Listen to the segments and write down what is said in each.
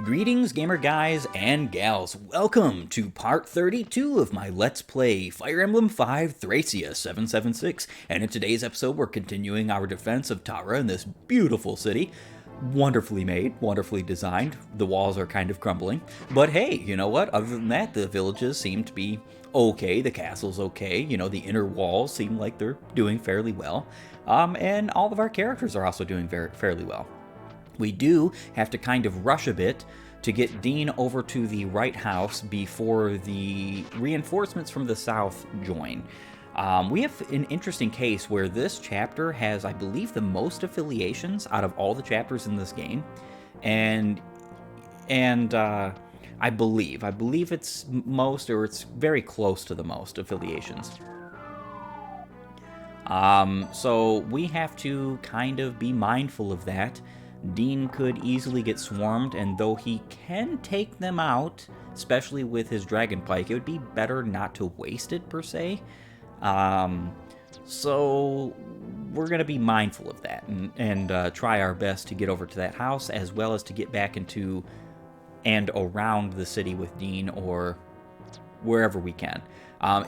Greetings, gamer guys and gals. Welcome to part 32 of my Let's Play Fire Emblem 5 Thracia 776. And in today's episode, we're continuing our defense of Tara in this beautiful city. Wonderfully made, wonderfully designed. The walls are kind of crumbling. But hey, you know what? Other than that, the villages seem to be okay. The castle's okay. You know, the inner walls seem like they're doing fairly well. And all of our characters are also doing fairly well. We do have to kind of rush a bit to get Dean over to the right house before the reinforcements from the south join. We have an interesting case where this chapter has, I believe, the most affiliations out of all the chapters in this game, and I believe it's most, or it's very close to the most affiliations. So we have to kind of be mindful of that. Dean could easily get swarmed, and though he can take them out, especially with his Dragon Pike, it would be better not to waste it, per se. So we're going to be mindful of that and try our best to get over to that house, as well as to get back into and around the city with Dean, or wherever we can.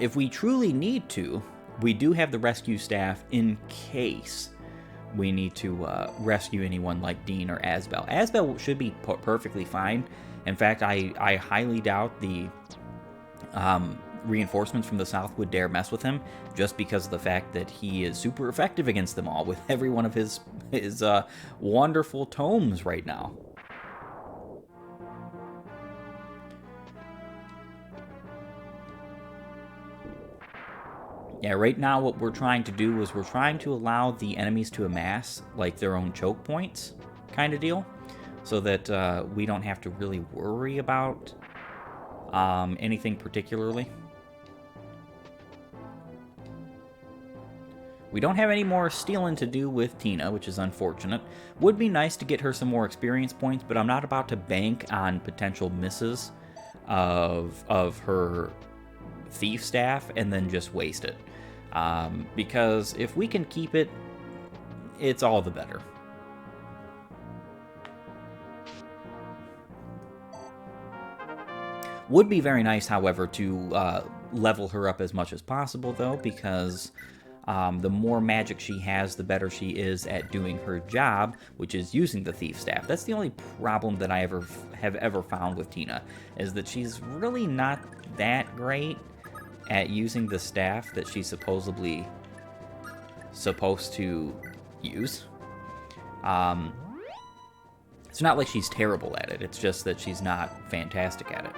If we truly need to, we do have the rescue staff in case we need to rescue anyone like Dean or Asbel. Asbel should be perfectly fine. In fact, I highly doubt the reinforcements from the south would dare mess with him, just because of the fact that he is super effective against them all with every one of his wonderful tomes right now. Yeah, right now what we're trying to do is we're trying to allow the enemies to amass like their own choke points kind of deal, so that we don't have to really worry about anything particularly. We don't have any more stealing to do with Tina, which is unfortunate. Would be nice to get her some more experience points, but I'm not about to bank on potential misses of her thief staff and then just waste it. Because if we can keep it, it's all the better. Would be very nice, however, to level her up as much as possible, though, because the more magic she has, the better she is at doing her job, which is using the thief staff. That's the only problem that I have ever found with Tina, is that she's really not that great at using the staff that she's supposedly supposed to use. It's not like she's terrible at it, it's just that she's not fantastic at it.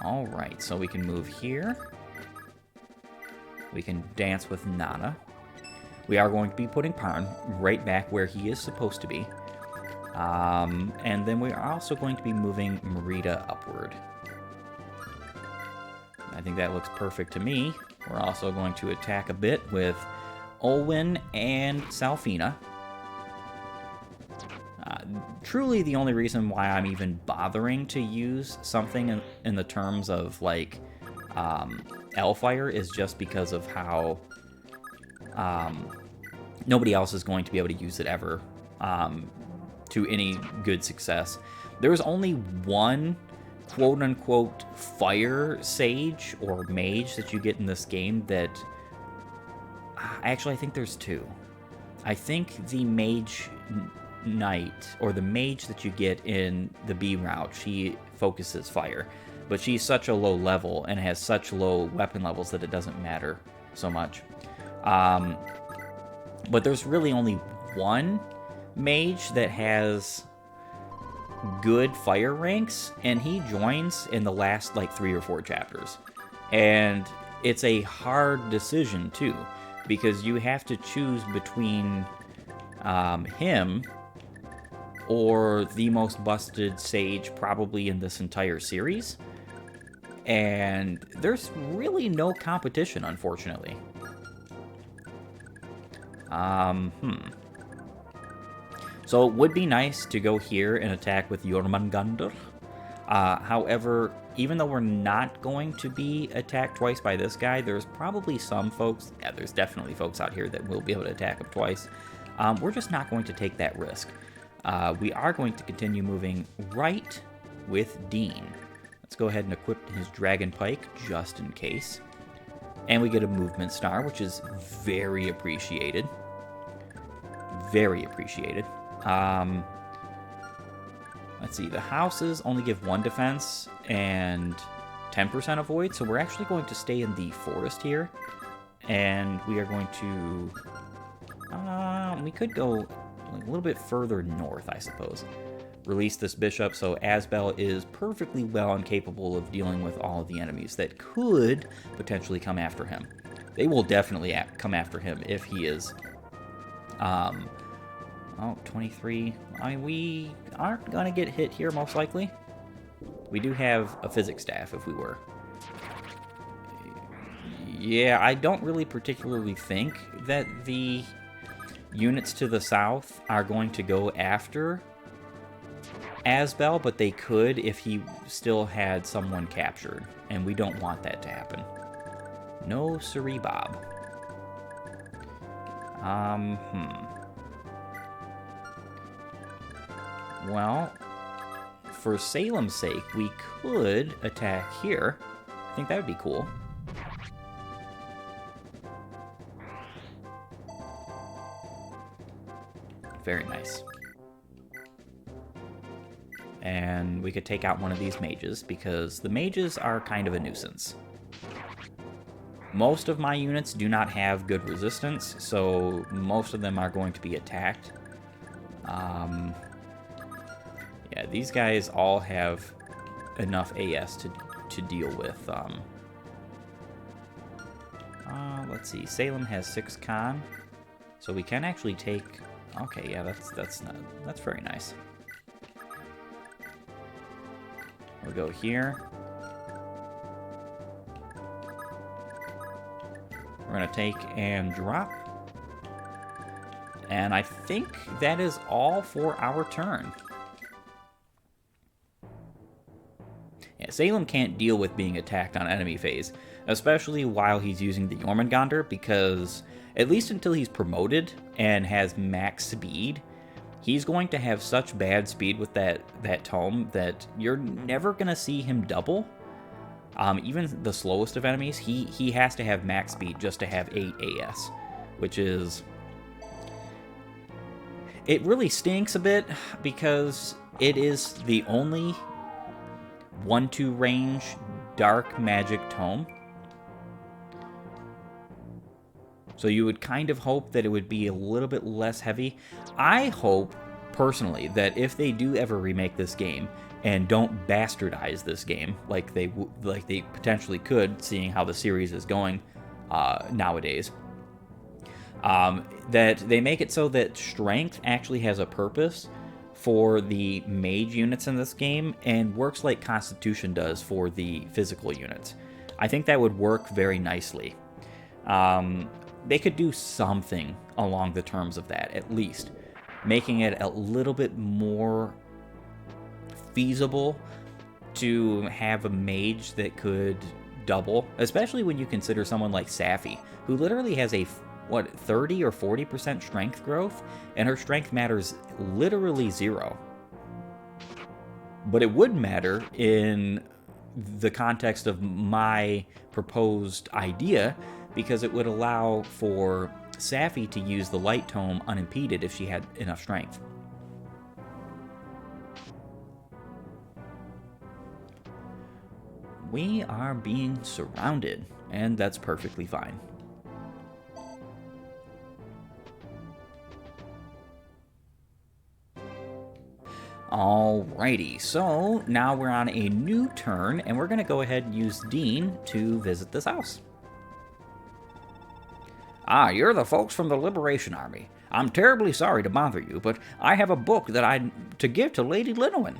Alright, so we can move here. We can dance with Nana. We are going to be putting Parn right back where he is supposed to be. And then we are also going to be moving Merida upward. I think that looks perfect to me. We're also going to attack a bit with Olwyn and Salfina. Truly the only reason why I'm even bothering to use something in the terms of, like, Hellfire is just because of how nobody else is going to be able to use it ever to any good success. There's only one quote-unquote fire sage or mage that you get in this game that... Actually, I think there's two. I think the mage knight, or the mage that you get in the B route, she focuses fire. But she's such a low level and has such low weapon levels that it doesn't matter so much. But there's really only one mage that has good fire ranks, and he joins in the last like 3 or 4 chapters. And it's a hard decision too, because you have to choose between him or the most busted sage probably in this entire series. And there's really no competition, unfortunately. So it would be nice to go here and attack with Jormungandr. However, even though we're not going to be attacked twice by this guy, there's probably some folks, yeah, there's definitely folks out here that will be able to attack him twice. We're just not going to take that risk. We are going to continue moving right with Dean. Let's go ahead and equip his Dragon Pike just in case. And we get a movement star, which is very appreciated. Very appreciated. Let's see, the houses only give 1 defense and 10% avoid, so we're actually going to stay in the forest here. And we are going to... we could go a little bit further north, I suppose. Release this bishop, so Asbel is perfectly well and capable of dealing with all of the enemies that could potentially come after him. They will definitely come after him if he is... 23. We aren't going to get hit here, most likely. We do have a physics staff, if we were. Yeah, I don't really particularly think that the units to the south are going to go after Asbel, but they could if he still had someone captured, and we don't want that to happen. No siree, Bob. Well, for Salem's sake, we could attack here. I think that would be cool. Very nice. And we could take out one of these mages, because the mages are kind of a nuisance. Most of my units do not have good resistance, so most of them are going to be attacked. Yeah, these guys all have enough AS to deal with. Let's see, Salem has 6 con, so we can actually take... Okay, yeah, that's very nice. We'll go here. We're going to take and drop. And I think that is all for our turn. Yeah, Salem can't deal with being attacked on enemy phase, especially while he's using the Jormungandr, because at least until he's promoted and has max speed, he's going to have such bad speed with that tome that you're never going to see him double. Even the slowest of enemies, he has to have max speed just to have 8 AS, which is... It really stinks a bit, because it is the only 1-2 range dark magic tome. So you would kind of hope that it would be a little bit less heavy. I hope, personally, that if they do ever remake this game and don't bastardize this game like they potentially could, seeing how the series is going nowadays, that they make it so that strength actually has a purpose for the mage units in this game and works like Constitution does for the physical units. I think that would work very nicely. They could do something along the terms of that, at least, making it a little bit more feasible to have a mage that could double, especially when you consider someone like Safi, who literally has a 30 or 40% strength growth, and her strength matters literally 0. But it would matter in the context of my proposed idea, because it would allow for Safi to use the light tome unimpeded if she had enough strength. We are being surrounded, and that's perfectly fine. Alrighty, so now we're on a new turn, and we're going to go ahead and use Dean to visit this house. Ah, you're the folks from the Liberation Army. I'm terribly sorry to bother you, but I have a book that I'm to give to Lady Linowin.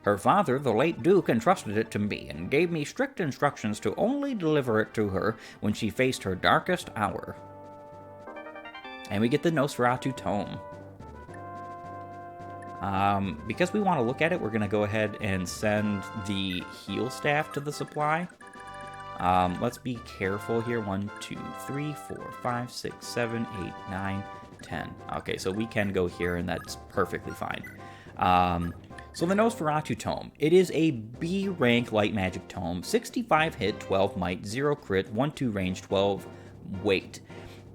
Her father, the late Duke, entrusted it to me and gave me strict instructions to only deliver it to her when she faced her darkest hour. And we get the Nosferatu tome. Because we want to look at it, we're going to go ahead and send the heal staff to the supply. Let's be careful here. 1, 2, 3, 4, 5, 6, 7, 8, 9, 10. Okay, so we can go here, and that's perfectly fine. So the Nosferatu Tome. It is a B rank light magic tome. 65 hit, 12 might, 0 crit, 1-2 range, 12 weight.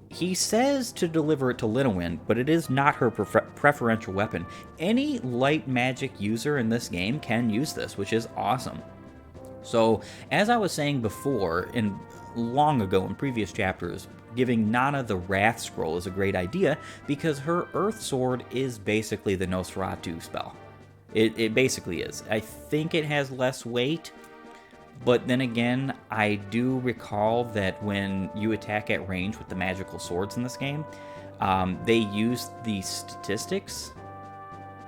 He says to deliver it to Linowin, but it is not her preferential weapon. Any light magic user in this game can use this, which is awesome. So, as I was saying before, long ago in previous chapters, giving Nana the Wrath Scroll is a great idea because her Earth Sword is basically the Nosferatu spell. It basically is. I think it has less weight, but then again, I do recall that when you attack at range with the magical swords in this game, they use the statistics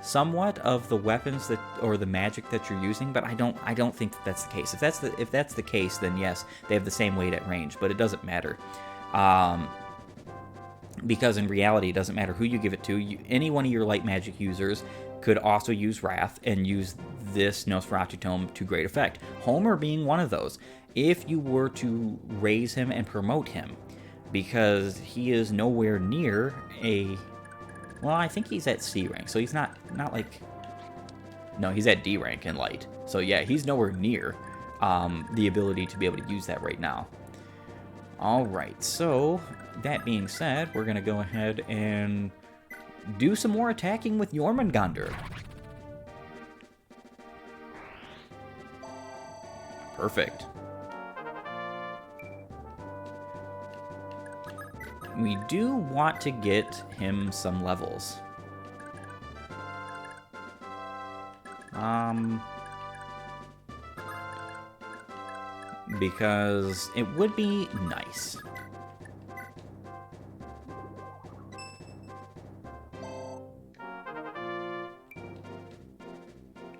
somewhat of the weapons or the magic that you're using, but I don't think that's the case. If that's the case, then yes, they have the same weight at range, but it doesn't matter. Because in reality, it doesn't matter who you give it to. Any one of your light magic users could also use Wrath and use this Nosferatu Tome to great effect. Homer being one of those. If you were to raise him and promote him, because he is nowhere near well, I think he's at C rank, so he's not like... No, he's at D rank in light. So yeah, he's nowhere near the ability to be able to use that right now. Alright, so that being said, we're going to go ahead and do some more attacking with Jormungandr. Perfect. We do want to get him some levels. Because it would be nice.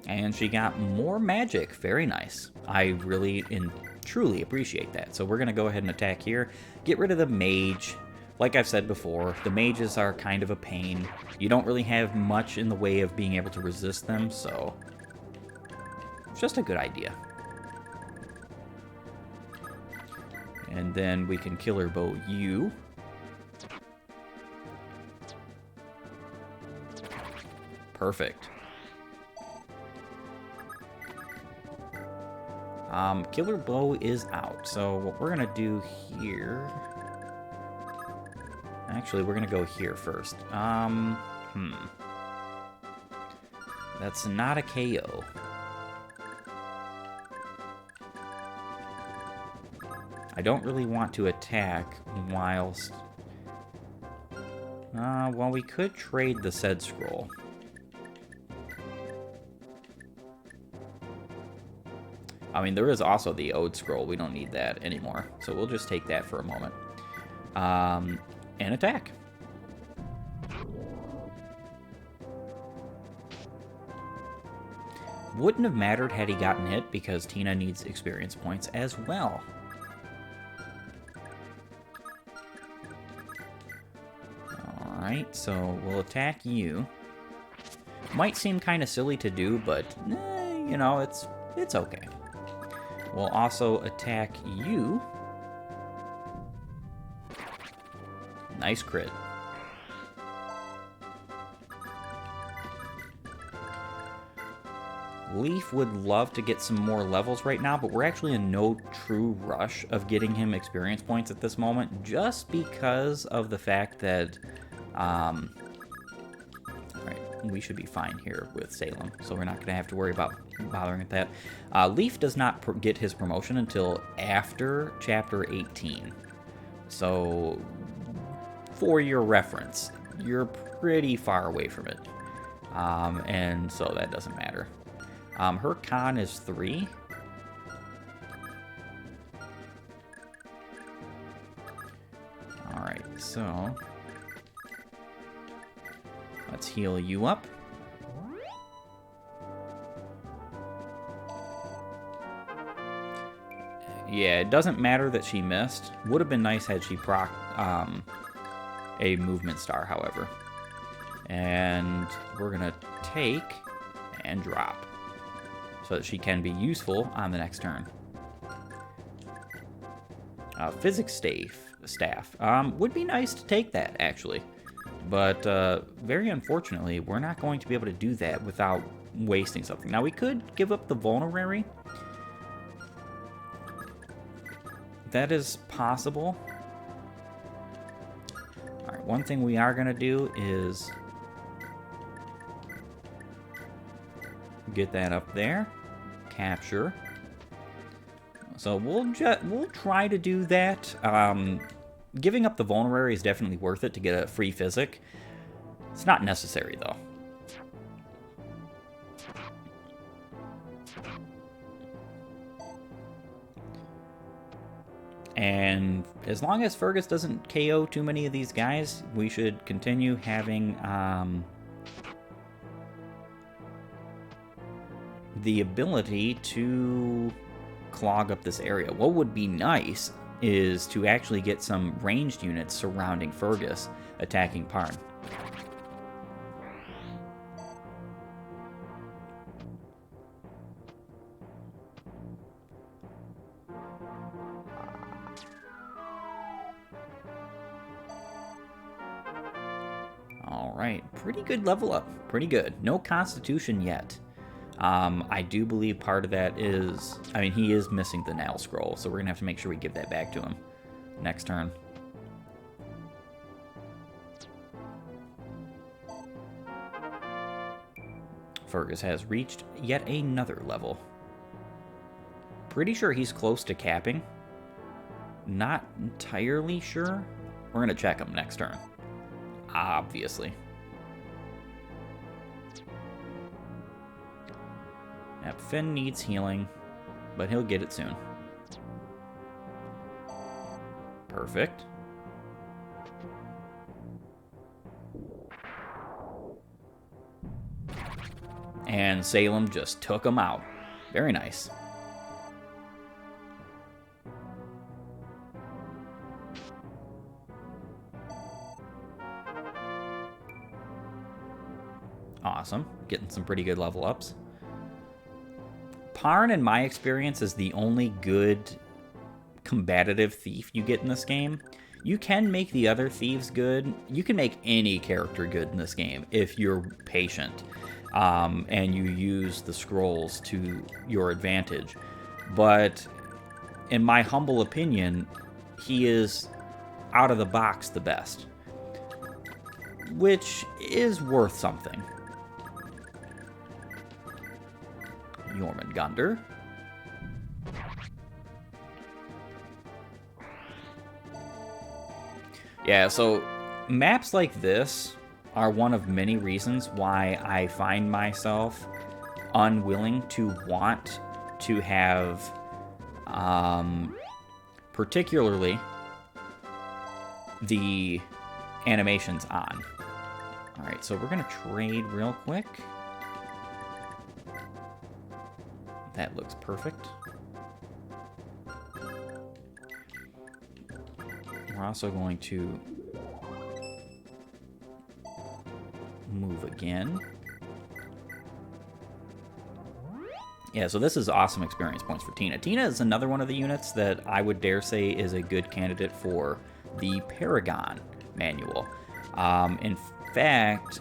And she got more magic. Very nice. I really and truly appreciate that. So we're going to go ahead and attack here. Get rid of the mage. Like I've said before, the mages are kind of a pain. You don't really have much in the way of being able to resist them, so it's just a good idea. And then we can Killer Bow you. Perfect. Killer Bow is out, so what we're gonna do here... Actually, we're gonna go here first. That's not a KO. I don't really want to attack whilst... well, we could trade the said scroll. I mean, there is also the Ode scroll. We don't need that anymore. So we'll just take that for a moment. And attack. Wouldn't have mattered had he gotten hit because Tina needs experience points as well. Alright, so we'll attack you. Might seem kind of silly to do, but, you know, it's okay. We'll also attack you. Nice crit. Leaf would love to get some more levels right now, but we're actually in no true rush of getting him experience points at this moment, just because of the fact that, right, we should be fine here with Salem, so we're not going to have to worry about bothering with that. Leaf does not get his promotion until after Chapter 18, so for your reference, you're pretty far away from it, and so that doesn't matter. Her con is 3. Alright, so let's heal you up. Yeah, it doesn't matter that she missed. Would have been nice had she proc a movement star, however. And we're gonna take and drop so that she can be useful on the next turn. Physics staff. Would be nice to take that, actually. But very unfortunately, we're not going to be able to do that without wasting something. Now, we could give up the vulnerary. That is possible. Alright, one thing we are going to do is get that up there. Capture. So we'll try to do that. Giving up the vulnerary is definitely worth it to get a free physic. It's not necessary, though. And as long as Fergus doesn't KO too many of these guys, we should continue having the ability to clog up this area. What would be nice is to actually get some ranged units surrounding Fergus, attacking Parn. Alright, pretty good level up. Pretty good. No Constitution yet. I do believe part of that is... I mean, he is missing the Nail Scroll, so we're going to have to make sure we give that back to him next turn. Fergus has reached yet another level. Pretty sure he's close to capping. Not entirely sure. We're going to check him next turn. Obviously. Yep, Finn needs healing, but he'll get it soon. Perfect. And Salem just took him out. Very nice. Awesome. Getting some pretty good level ups. Parn, in my experience, is the only good combative thief you get in this game. You can make the other thieves good. You can make any character good in this game if you're patient and you use the scrolls to your advantage. But in my humble opinion, he is out of the box the best, which is worth something. Jormungandr. Yeah, so maps like this are one of many reasons why I find myself unwilling to want to have, particularly the animations on. Alright, so we're going to trade real quick. That looks perfect. We're also going to move again. Yeah, so this is awesome experience points for Tina. Tina is another one of the units that I would dare say is a good candidate for the Paragon manual. In fact,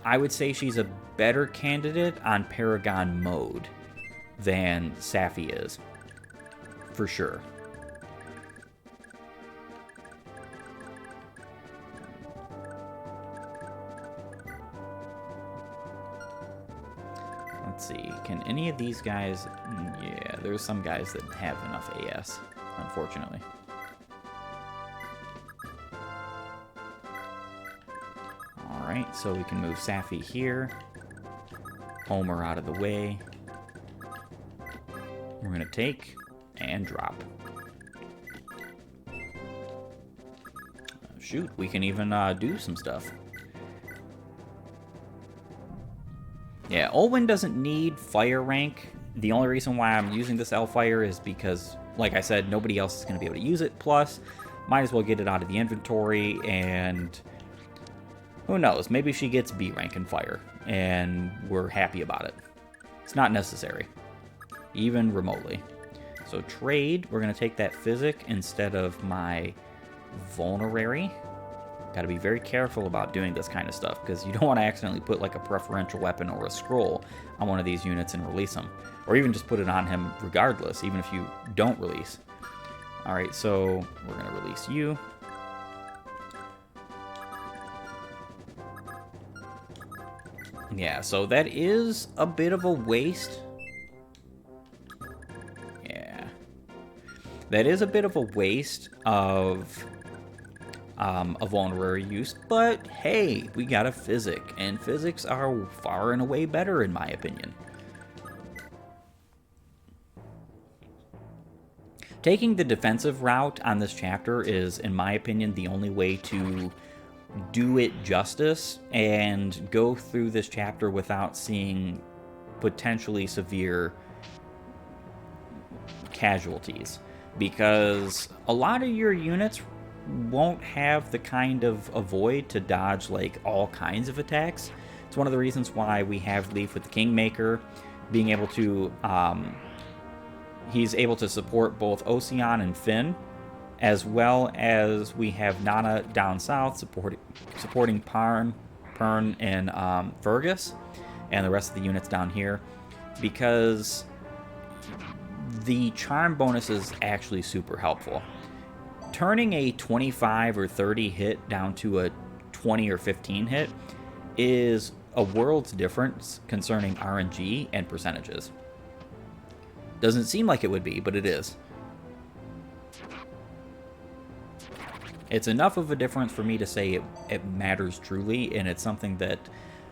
I would say she's a better candidate on Paragon mode than Safi is, for sure. Let's see, can any of these guys... Yeah, there's some guys that have enough AS, unfortunately. Alright, so we can move Safi here. Homer out of the way. We're going to take and drop. Shoot, we can even do some stuff. Yeah, Olwen doesn't need fire rank. The only reason why I'm using this Elfire is because, like I said, nobody else is going to be able to use it. Plus, might as well get it out of the inventory, and who knows, maybe she gets B rank in fire, and we're happy about it. It's not necessary, even remotely. So trade, we're going to take that physic instead of my vulnerary. Got to be very careful about doing this kind of stuff, because you don't want to accidentally put like a preferential weapon or a scroll on one of these units and release them. Or even just put it on him regardless, even if you don't release. Alright, so we're going to release you. Yeah, so that is a bit of a waste. Yeah. That is a bit of a waste of honorary use, but hey, we got a physic, and physics are far and away better in my opinion. Taking the defensive route on this chapter is, in my opinion, the only way to do it justice and go through this chapter without seeing potentially severe casualties, because a lot of your units won't have the kind of avoid to dodge like all kinds of attacks. It's one of the reasons why we have Leaf with the Kingmaker being able to he's able to support both Ocean and Finn, as well as we have Nana down south supporting Pern, and Fergus, and the rest of the units down here, because the charm bonus is actually super helpful. Turning a 25 or 30 hit down to a 20 or 15 hit is a world's difference concerning RNG and percentages. Doesn't seem like it would be, but it is. It's enough of a difference for me to say it matters truly, and it's something that,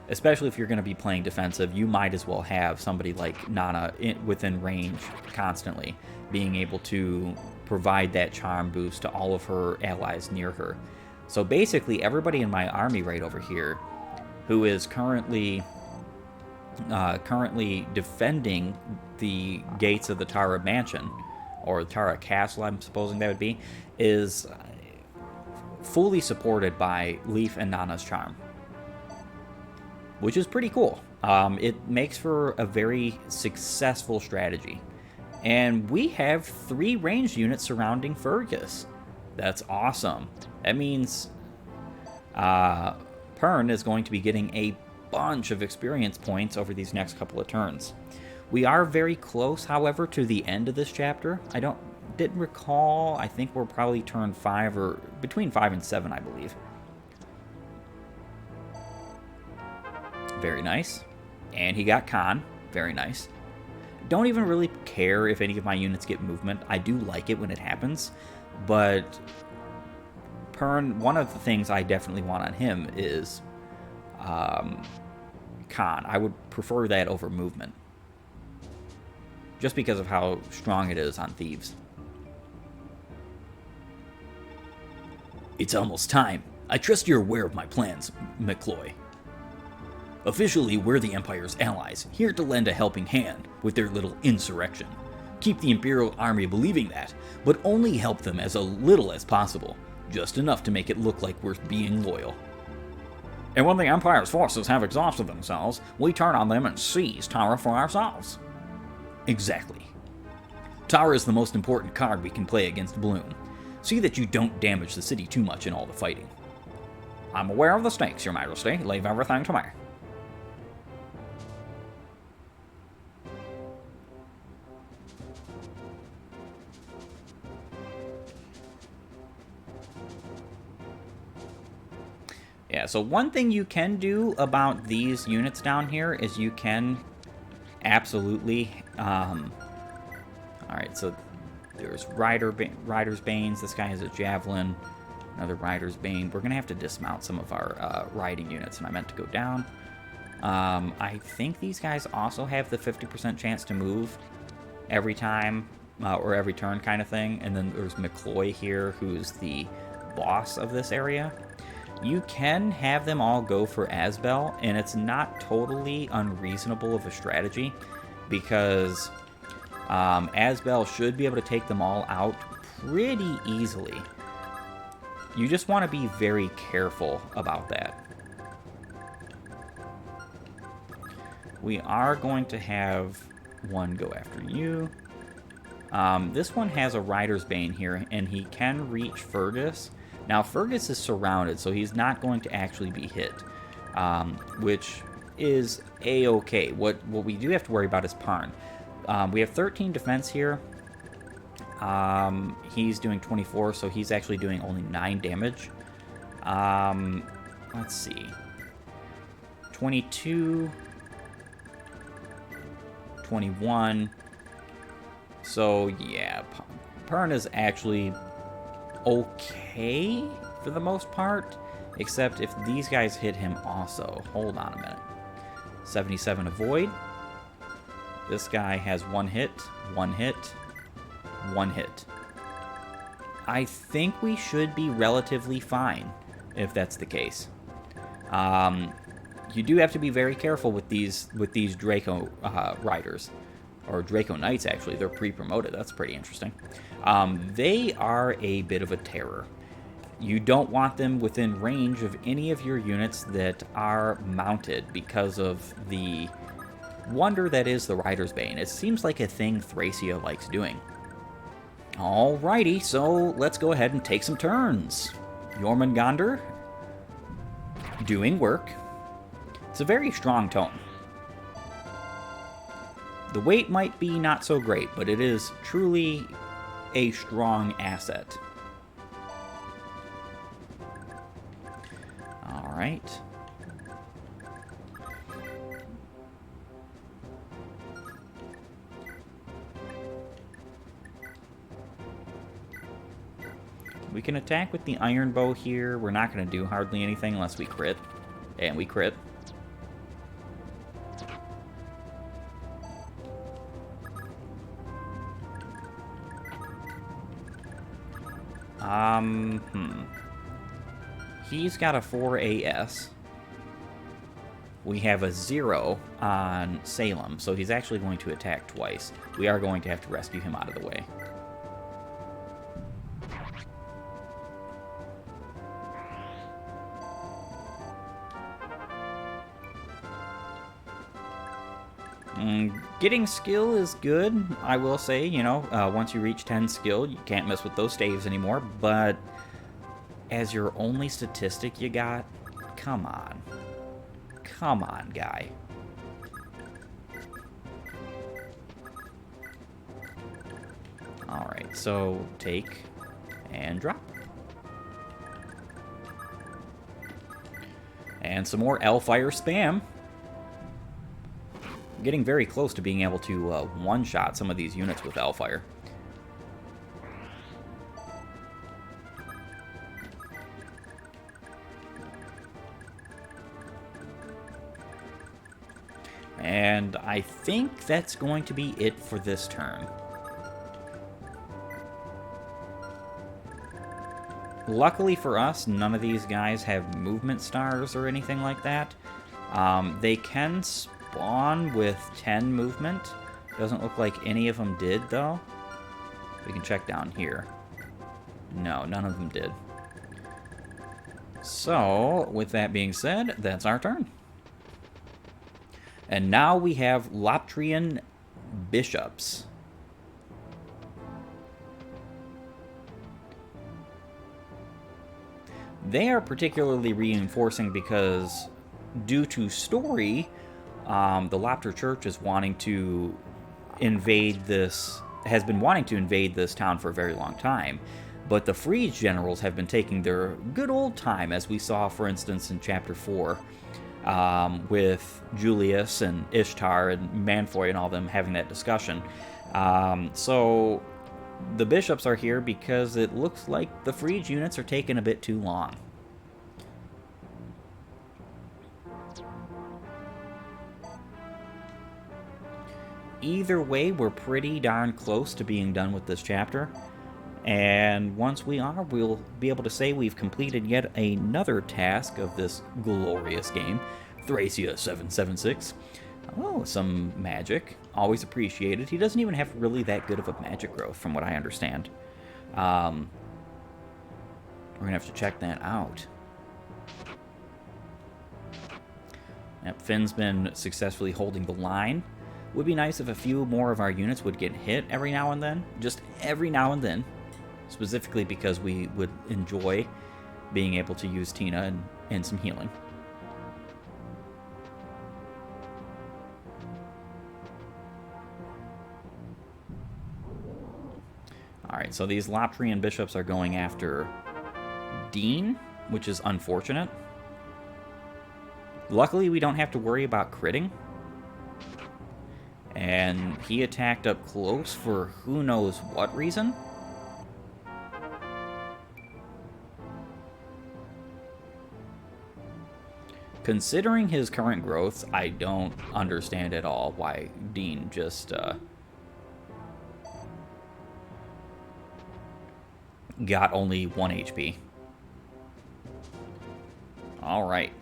especially if you're going to be playing defensive, you might as well have somebody like Nana within range constantly, being able to provide that charm boost to all of her allies near her. So basically, everybody in my army right over here, who is currently defending the gates of the Tara Mansion, or Tara Castle, I'm supposing that would be, is fully supported by Leaf and Nana's charm, which is pretty cool. It makes for a very successful strategy. And we have 3 ranged units surrounding Fergus. That's awesome. That means Pern is going to be getting a bunch of experience points over these next couple of turns. We are very close, however, to the end of this chapter. Didn't recall. I think we're probably turn 5 or between 5 and 7, I believe. Very nice. And he got Khan. Very nice. Don't even really care if any of my units get movement. I do like it when it happens, but Pern, one of the things I definitely want on him is Khan. I would prefer that over movement, just because of how strong it is on thieves. It's almost time. I trust you're aware of my plans, McCloy. Officially, we're the Empire's allies, here to lend a helping hand with their little insurrection. Keep the Imperial Army believing that, but only help them as little as possible, just enough to make it look like we're being loyal. And when the Empire's forces have exhausted themselves, we turn on them and seize Tara for ourselves. Exactly. Tara is the most important card we can play against Bloom. See that you don't damage the city too much in all the fighting. I'm aware of the stakes, Your Majesty. Leave everything to me. Yeah, so one thing you can do about these units down here is you can absolutely... Alright, so there's Rider's Banes. This guy has a Javelin. Another Rider's Bane. We're going to have to dismount some of our riding units, and I meant to go down. I think these guys also have the 50% chance to move every time, or every turn kind of thing. And then there's McCloy here, who's the boss of this area. You can have them all go for Asbel, and it's not totally unreasonable of a strategy, because Asbel should be able to take them all out pretty easily. You just want to be very careful about that. We are going to have one go after you. This one has a Rider's Bane here, and he can reach Fergus, Now, Fergus is surrounded, so he's not going to actually be hit, which is a-okay. What we do have to worry about is Parn. We have 13 defense here. He's doing 24, so he's actually doing only 9 damage. Let's see. 22, 21. So, yeah, Parn is actually okay for the most part, except if these guys hit him also. Hold on a minute. 77 avoid. This guy has 1 hit, 1 hit, 1 hit. I think we should be relatively fine if that's the case. You do have to be very careful with these Draco riders, or Draco Knights actually. They're pre-promoted. That's pretty interesting. They are a bit of a terror. You don't want them within range of any of your units that are mounted because of the wonder that is the Rider's Bane. It seems like a thing Thracia likes doing. Alrighty, so let's go ahead and take some turns. Jormungandr doing work. It's a very strong tome. The weight might be not so great, but it is truly a strong asset. Alright. We can attack with the iron bow here. We're not going to do hardly anything unless we crit. And we crit. He's got a 4 AS. We have a 0 on Salem, so he's actually going to attack twice. We are going to have to rescue him out of the way. Getting skill is good, I will say. You know, once you reach 10 skill, you can't mess with those staves anymore, but as your only statistic you got, come on. Come on, guy. Alright, so take and drop. And some more Hellfire spam. Getting very close to being able to one-shot some of these units with Hellfire. And I think that's going to be it for this turn. Luckily for us, none of these guys have movement stars or anything like that. They can spawn with 10 movement. Doesn't look like any of them did, though. We can check down here. No, none of them did. So, with that being said, that's our turn. And now we have Loptyrian bishops. They are particularly reinforcing because, due to story, the Loptyr Church is wanting to invade this, has been wanting to invade this town for a very long time. But the Friege generals have been taking their good old time, as we saw, for instance, in Chapter 4, with Julius and Ishtar and Manfoy and all them having that discussion. So the bishops are here because it looks like the Friege units are taking a bit too long. Either way, we're pretty darn close to being done with this chapter. And once we are, we'll be able to say we've completed yet another task of this glorious game, Thracia 776. Oh, some magic. Always appreciated. He doesn't even have really that good of a magic growth, from what I understand. We're going to have to check that out. Yep, Finn's been successfully holding the line. Would be nice if a few more of our units would get hit every now and then. Just every now and then. Specifically because we would enjoy being able to use Tina and some healing. Alright, so these Loptyrian bishops are going after Dean, which is unfortunate. Luckily, we don't have to worry about critting. And he attacked up close for who knows what reason. Considering his current growth, I don't understand at all why Dean just got only 1 HP. Alright.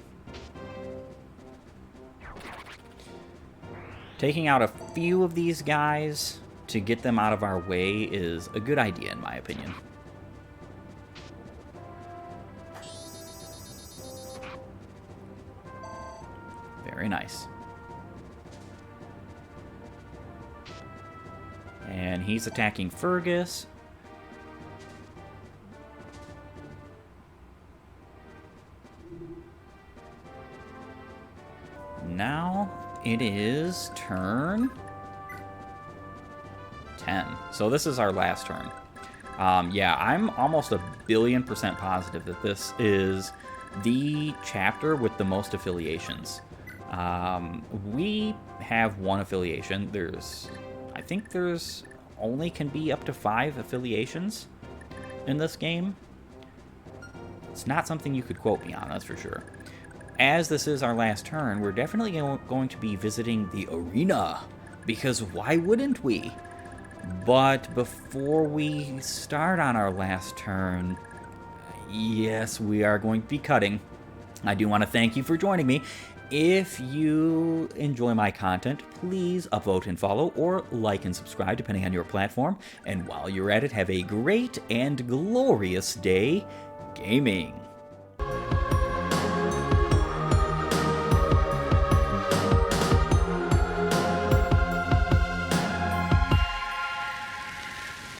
Taking out a few of these guys to get them out of our way is a good idea, in my opinion. Very nice. And he's attacking Fergus. Now it is turn 10. So this is our last turn. Yeah, I'm almost 1,000,000,000% positive that this is the chapter with the most affiliations. We have 1 affiliation. I think there's only can be up to 5 affiliations in this game. It's not something you could quote me on, that's for sure. As this is our last turn, we're definitely going to be visiting the arena, because why wouldn't we? But before we start on our last turn, yes, we are going to be cutting. I do want to thank you for joining me. If you enjoy my content, please upvote and follow, or like and subscribe, depending on your platform. And while you're at it, have a great and glorious day gaming.